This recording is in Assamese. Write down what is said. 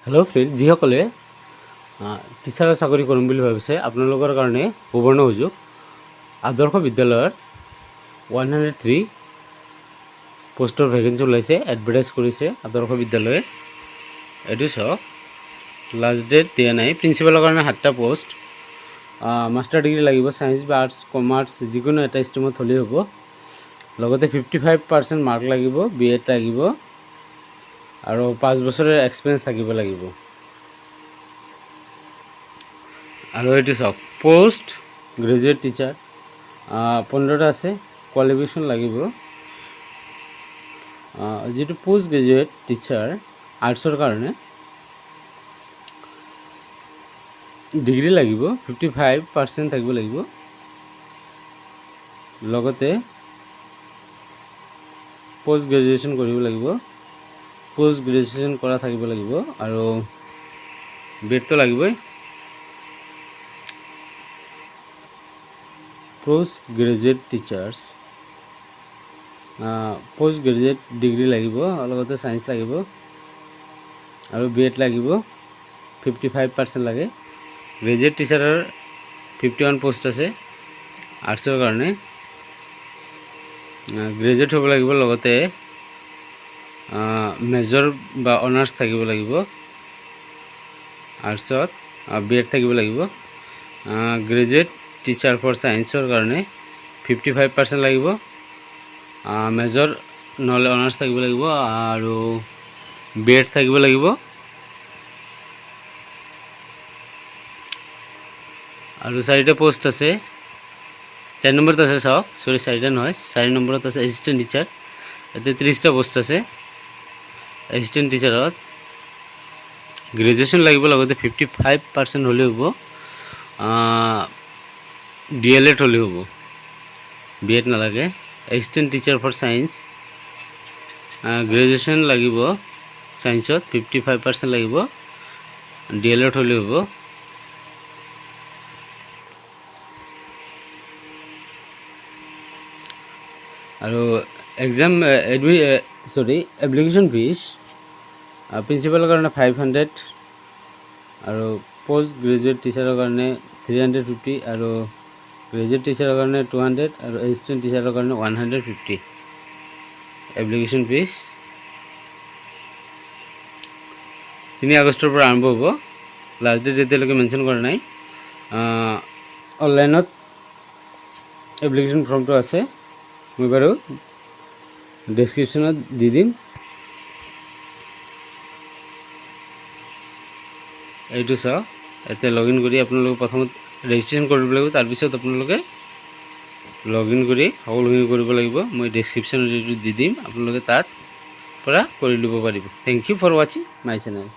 হেল্ল' ফ্ৰেণ্ড, যিসকলে টিচাৰৰ চাকৰি কৰিম বুলি ভাবিছে আপোনালোকৰ কাৰণে সুবৰ্ণ সুযোগ। আদৰ্শ বিদ্যালয়ৰ 103 পোষ্টৰ ভেকেঞ্চি ওলাইছে, এডভাৰটাইজ কৰিছে আদৰ্শ বিদ্যালয়ে। এইটো চাওক, লাষ্ট ডেট দিয়া নাই। প্ৰিন্সিপালৰ কাৰণে 7টা পোষ্ট। মাষ্টাৰ ডিগ্ৰী লাগিব, ছায়েন্স বা আৰ্টছ, কমাৰ্চ যিকোনো এটা ষ্ট্ৰীমত হ'লেই হ'ব। লগতে 55% মাৰ্ক লাগিব, BEd লাগিব আৰু 5 বছৰৰ এক্সপিৰিয়েঞ্চ থাকিব লাগিব। আৰু এইটো চাওক, পোষ্ট গ্ৰেজুৱেট টিচাৰ 15টা আছে, কোৱালিফিকেশ্যন লাগিব। যিটো পোষ্ট গ্ৰেজুৱেট টিচাৰ আৰ্টছৰ কাৰণে ডিগ্ৰী লাগিব, 55% থাকিব লাগিব। লগতে পোষ্ট গ্ৰেজুৱেশ্যন কৰিব লাগিব, পোষ্ট গ্ৰেজুৱেশ্যন কৰা থাকিব লাগিব আৰু BEdটো লাগিবই। Post graduate teachers post graduate degree লাগিব, লগতে ছায়েন্স লাগিব আৰু BEd লাগিব, 55% লাগে। গ্ৰেজুৱেট টিচাৰৰ 51 পোষ্ট আছে আৰ্টছৰ কাৰণে। গ্ৰেজুৱেট হ'ব লাগিব, লগতে মেজৰ বা অনাৰ্ছ থাকিব লাগিব আৰ্টছত, BEd থাকিব লাগিব। গ্ৰেজুৱেট টিচাৰ ফৰ ছায়েন্সৰ কাৰণে 55% লাগিব, মেজৰ নহ'লে অনাৰ্ছ থাকিব লাগিব আৰু BEd থাকিব লাগিব। আৰু 4টা পোষ্ট আছে, 4 নম্বৰত আছে, চাওক, 4টা নহয়, 4 নম্বৰত আছে এছিষ্টেণ্ট টিচাৰ। ইয়াতে 30টা পোষ্ট আছে। এছিষ্টেণ্ট টিচাৰত গ্ৰেজুৱেশ্যন লাগিব, লগতে 55% হ'লেও হ'ব, DLEd হ'লেও হ'ব, BEd নালাগে। Assistant teacher for science graduation লাগিব, ছায়েন্সত 55% লাগিব, DLEd হ'লেও হ'ব। আৰু এপ্লিকেশ্যন ফিজ প্ৰিন্সিপালৰ কাৰণে 500 আৰু পোষ্ট গ্ৰেজুৱেট টিচাৰৰ কাৰণে 350 আৰু গ্ৰেজুৱেট টিচাৰৰ কাৰণে 200 আৰু এছিষ্টেণ্ট টিচাৰৰ কাৰণে 150 এপ্লিকেশ্যন ফিজ। 3 আগষ্টৰ পৰা আৰম্ভ হ'ব। লাষ্ট ডেট এতিয়ালৈকে মেনশ্যন কৰা নাই। অনলাইনত এপ্লিকেশ্যন ফৰ্মটো আছে, মই বাৰু ডেছক্ৰিপশ্যনত দি দিম। এইটো চাওক, ইয়াতে লগ ইন কৰি আপোনালোকে প্ৰথমত ৰেজিষ্ট্ৰেশ্যন কৰিব লাগিব, তাৰপিছত আপোনালোকে লগ ইন কৰি সকলোখিনি কৰিব লাগিব। মই ডেছক্ৰিপশ্যনত এইটো দি দিম, আপোনালোকে তাত পৰা কৰি ল'ব পাৰিব। থেংক ইউ ফৰ ৱাচিং মাই চেনেল।